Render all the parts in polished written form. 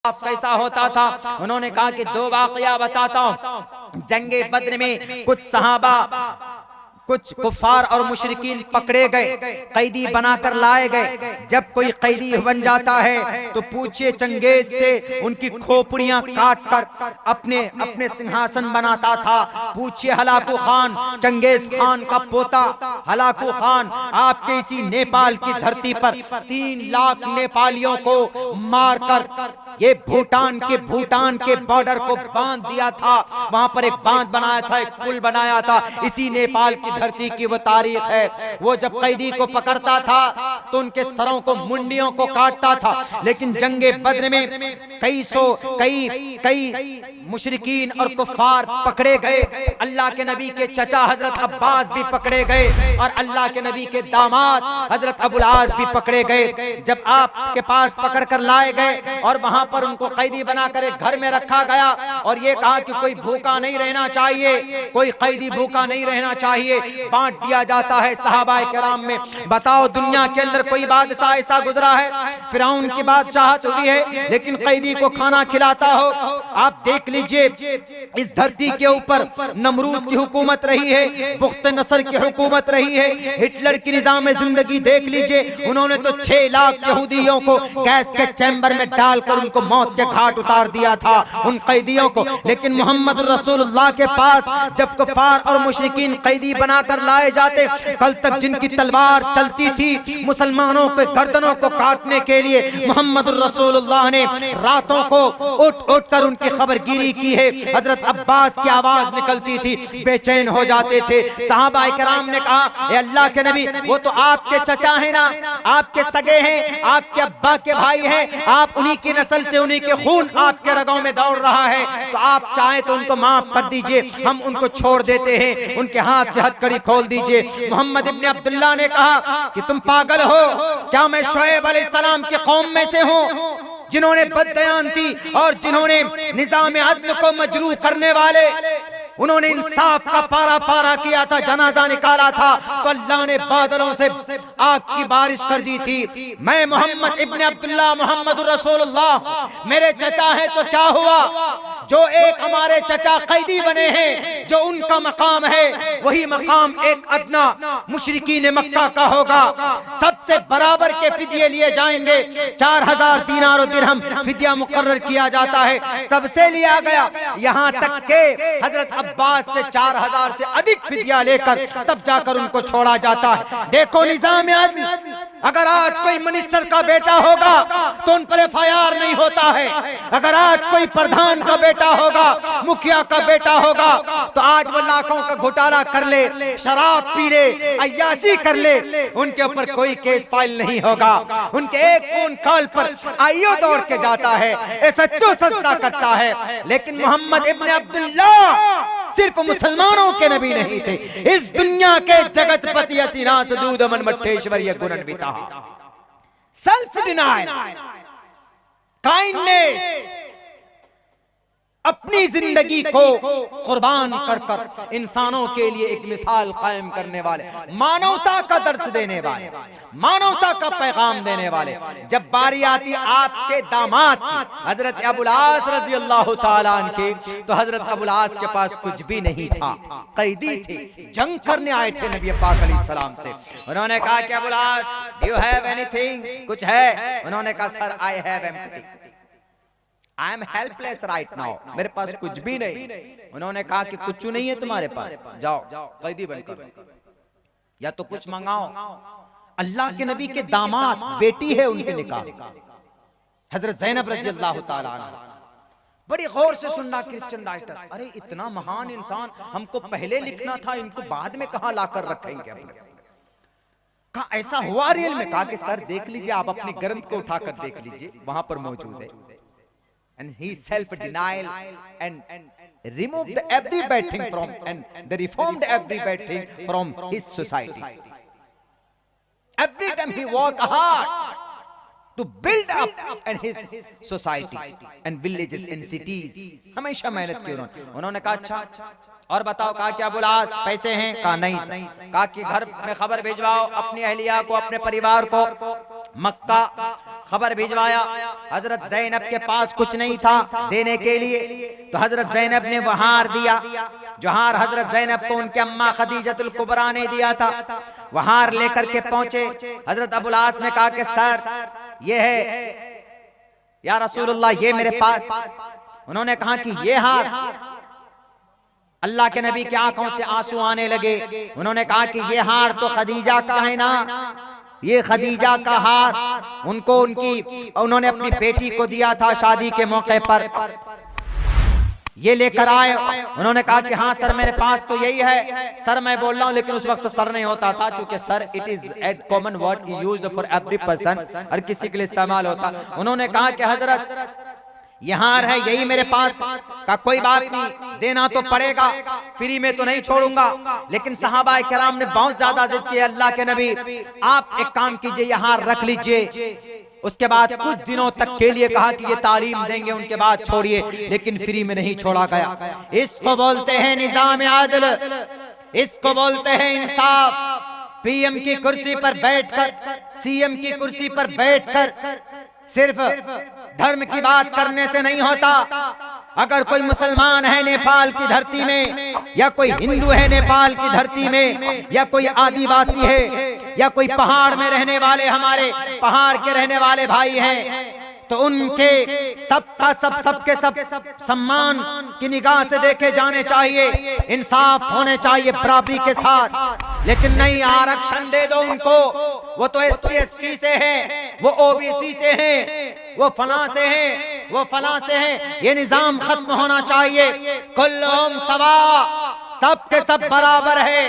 कैसा होता था। उन्होंने कहा कि दो वाकया बताता हूँ। जंगे बद्र में कुछ सहाबा, कुछ कुफार और मुशरिकीन पकड़े गए, कैदी बनाकर लाए गए। जब कोई कैदी बन जाता है तो पूछे चंगेज से उनकी खोपड़ियां काट कर अपने अपने सिंहासन बनाता था। पूछिए हलाकू खान, चंगेज खान का पोता हलाकू खान, आपके इसी नेपाल की धरती पर 3 लाख नेपालियों को मारकर ये भूटान के बॉर्डर को बांध दिया था। वहां पर एक बांध बनाया था, एक पुल बनाया था। इसी नेपाल की धरती की वो तारीख है। वो जब कैदी को पकड़ता था तो उनके सरों को, मुंडियों को काटता था। लेकिन जंगे बद्र में कई मुशरिकीन और कुफार पकड़े गए। अल्लाह के नबी के चचा हजरत अब्बास भी पकड़े गए और अल्लाह के नबी के दामाद हजरत अबुल आस भी पकड़े गए। जब आपके पास पकड़ कर लाए गए और वहां पर उनको कैदी बनाकर एक घर में रखा गया और ये कहा कि कोई भूखा नहीं रहना चाहिए, कोई कैदी भूखा नहीं रहना चाहिए, बांट दिया जाता है सहाबाए किराम में। बताओ दुनिया के अंदर कोई बादशाह ऐसा गुजरा है? फिरौन की बादशाहत हुई है लेकिन कैदी को खाना खिलाता हो। आप देख लीजिए इस धरती के ऊपर नमरूद की हुकूमत रही है, बुख्त नसर की हुकूमत रही है, हिटलर की निजाम जिंदगी देख लीजिए। उन्होंने तो 6 लाख यहूदियों को गैस के चैम्बर में डालकर उनको मौत के घाट उतार दिया था, उन कैदियों को। लेकिन मोहम्मद रसूलुल्लाह के पास जब कुफार और मुशरिकीन कैदी बनाकर लाए जाते, कल तक जिनकी तलवार चलती थी मुसलमानों के गर्दनों को काटने के लिए, मोहम्मद रसूलुल्लाह ने रातों को उठ उठ कर उनकी खबरगिरी की है। हजरत अब्बास की आवाज निकलती थी, बेचैन हो जाते थे। सहाबाए किराम ने कहा, ए अल्लाह के नबी, वो तो आपके चचा है ना, आपके सगे हैं, आपके अब्बा के भाई हैं, आप उन्हीं की नस्ल से, उन्हीं के खून आपके रगों में दौड़ रहा है, तो आप चाहें तो उनको माफ कर दीजिए, हम उनको छोड़ देते हैं, उनके हाथ से हथकड़ी खोल दीजिए। मोहम्मद इब्ने अब्दुल्लाह ने कहा कि तुम पागल हो क्या? मैं शुएब अलैहिस्सलाम की कौम में से हूँ जिन्होंने बददयानती और जिन्होंने निजाम अदल को मजरूह करने वाले, उन्होंने इंसाफ का पारा पारा किया था, जनाजा निकाला था तो अल्लाह ने बादलों से आग की बारिश कर दी थी। मैं मोहम्मद इब्ने अब्दुल्लाह मोहम्मद रसूलुल्लाह, मेरे चचा है तो क्या हुआ? जो एक हमारे चचा कैदी बने हैं, जो उनका मकाम है वही मकाम एक अदना मुशरिकीन मक्का का होगा। सबसे बराबर के फिदिये लिए जाएंगे। 4000 दीनार और दिरहम फिदिया मुकर्रर किया जाता है, सबसे लिया गया। यहाँ तक के हजरत अब्बास से 4000 से अधिक फिदिया लेकर तब जाकर उनको छोड़ा जाता है। देखो निजाम अदल, अगर आज कोई मिनिस्टर का बेटा होगा तो उन पर FIR नहीं होता है। अगर आज कोई प्रधान का बेटा होगा, मुखिया का बेटा होगा, तो आज वो लाखों का घोटाला कर ले, शराब पी ले, अय्याशी कर ले, उनके ऊपर कोई केस फाइल नहीं होगा। उनके एक फोन कॉल पर आईओ दौड़ के जाता है, सच्चो सच्चा करता है। लेकिन मोहम्मद इब्ने अब्दुल्लाह सिर्फ मुसलमानों के नबी नहीं थे, इस दुनिया के जगतपति असीना सदूद मन मट्ठेश्वरी गुणन्विता। सेल्फ डिनायल, काइंडनेस, अपनी जिंदगी को कुर्बान कर कर इंसानों के लिए एक मिसाल कायम करने वाले, मानवता का दर्श देने वाले, मानवता का पैगाम देने वाले। जब बारी आती आपके दामाद हजरत अबुल आस रजी अल्लाह ताला अन्हु, तो हजरत अबुल आस के पास कुछ भी नहीं था, कैदी थे, जंग करने आए थे नबी पाक अलैहिस्सलाम से। उन्होंने कहा कि अबुल आस, डू यू हैव एनीथिंग, कुछ है? उन्होंने कहा sir I have empty, I am helpless right now, मेरे पास कुछ भी नहीं। उन्होंने कहा कि कुछ नहीं है तुम्हारे पास, जाओ कैदी बनकर या तो कुछ मंगाओ। अल्लाह के नबी के दामाद बेटी है, उनके निकाह हजरत ज़ैनब रज़ी अल्लाह ताला अन्हा। बड़ी गौर से सुनना क्रिश्चियन राइटर, अरे इतना महान इंसान हमको पहले लिखना था, इनको बाद में कहां लाकर रखेंगे? कहा ऐसा हुआ रियल में? कहा कि सर देख लीजिए, आप अपनी ग्रंथ को उठाकर देख लीजिए, वहां पर मौजूद है। And he self-denial and removed every bad thing from, and they reformed every bad thing from his society. Every time he worked hard, to build up and his society and villages and cities. हमेशा मेहनत की उन्होंने कहा अच्छा और बताओ, कहा क्या बुलास, पैसे हैं, कहा नहीं। कहा कि घर में खबर भिजवाओ अपनी अहलिया को, अपने परिवार को। मक्का खबर भिजवाया। हजरत ज़ैनब के पास कुछ नहीं था देने के लिए, तो हजरत ज़ैनब ने वो हार दिया, जो हार हजरत ज़ैनब को उनके अम्मा खदीजतुल कुबरा ने दिया था। वो हार लेकर के पहुंचे। हजरत अबुल आस ने कहा कि सर ये है या रसूलुल्लाह, ये मेरे पास। उन्होंने कहा कि ये हार। अल्लाह के नबी की आंखों से आंसू आने लगे। उन्होंने कहा कि ये हार तो खदीजा का है ना, ये खदीजा का हार उनको उन्होंने अपनी बेटी को दिया था शादी के मौके पर, ये लेकर आए। उन्होंने कहा कि हाँ सर मेरे पास तो यही है। सर मैं बोल रहा हूँ, लेकिन उस वक्त सर नहीं होता था, क्योंकि sir it is a common word used for every person, हर किसी के लिए इस्तेमाल होता। उन्होंने कहा कि हजरत ये हार है, यही मेरे पास। का कोई बात नहीं, देना तो पड़ेगा, फ्री में तो नहीं छोड़ूंगा। लेकिन सहाबा किराम ने बहुत ज्यादा जिद की, अल्लाह के नबी आप एक काम कीजिए, ये हार रख लीजिए। उसके बाद कुछ दिनों तक के लिए कहा कि ये तालीम देंगे, उनके बाद छोड़िए, लेकिन फ्री में नहीं छोड़ा गया। इसको बोलते हैं निजाम आदल, इसको बोलते हैं इंसाफ। पीएम की कुर्सी पर बैठकर, सीएम की कुर्सी पर बैठकर सिर्फ धर्म की बात करने से नहीं होता। अगर कोई मुसलमान है नेपाल की धरती में, या कोई हिंदू है नेपाल की धरती में, या कोई आदिवासी है, या कोई पहाड़ में रहने वाले हमारे पहाड़ के रहने वाले भाई हैं, तो उनके सबके सब सम्मान की निगाह से देखे जाने चाहिए, इंसाफ होने चाहिए बराबरी के साथ। लेकिन नहीं, आरक्षण दे दो उनको, वो तो SC ST से है, वो OBC से है, वो फला से है, वो फला से है। ये निजाम खत्म होना चाहिए। कुल्लुहुम सवा, सबके सब बराबर है,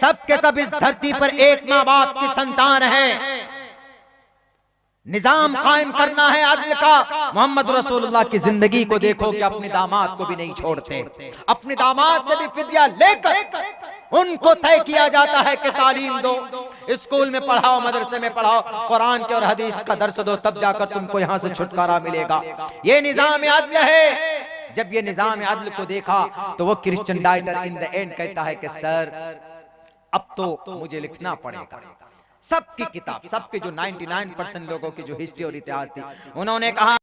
सबके सब इस धरती पर एक माँ बाप की संतान है। निजाम कायम करना है अदल का। मोहम्मद रसूलुल्लाह की जिंदगी को देखो कि अपने दामाद को भी नहीं छोड़ते, अपने दामाद से भी फिदिया लेकर उनको तय किया जाता है कि तालीम दो, स्कूल में पढ़ाओ, मदरसे में पढ़ाओ, कुरान के और हदीस का दर्स दो, तब जाकर तुमको यहाँ से छुटकारा मिलेगा। ये निजाम अदल है। जब ये निजाम अदल को देखा तो वो क्रिश्चियन डाइटर इन द एंड कहता है कि सर अब तो मुझे लिखना पड़ेगा। सबकी किताब, सबके जो 99% लोगों की जो हिस्ट्री और इतिहास थी, उन्होंने कहा